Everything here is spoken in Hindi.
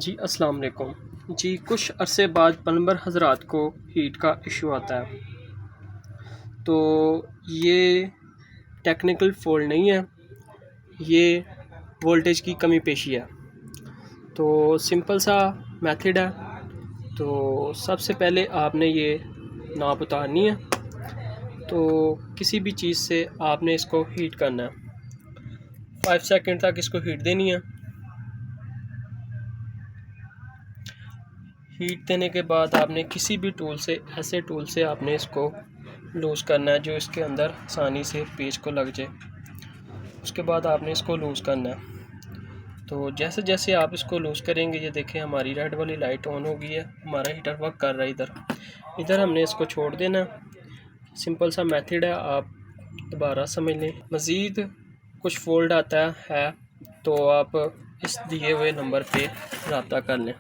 जी अस्सलाम वालेकुम जी। कुछ अरसे बाद प्लम्बर हज़रात को हीट का इशू आता है, तो ये टेक्निकल फॉल्ट नहीं है, ये वोल्टेज की कमी पेशी है। तो सिंपल सा मेथड है। तो सबसे पहले आपने ये नाप उतारनी है। तो किसी भी चीज़ से आपने इसको हीट करना है, 5 सेकंड तक इसको हीट देनी है। हीट देने के बाद आपने किसी भी टूल से, ऐसे टूल से आपने इसको लूज़ करना है जो इसके अंदर आसानी से पेच को लग जाए। उसके बाद आपने इसको लूज़ करना है। तो जैसे जैसे आप इसको लूज़ करेंगे, ये देखें हमारी रेड वाली लाइट ऑन हो गई है, हमारा हीटर वर्क कर रहा है। इधर हमने इसको छोड़ देना। सिंपल सा मेथड है, आप दोबारा समझ लें। मज़ीद कुछ फॉल्ट आता है तो आप इस दिए हुए नंबर पे रब्ता कर लें।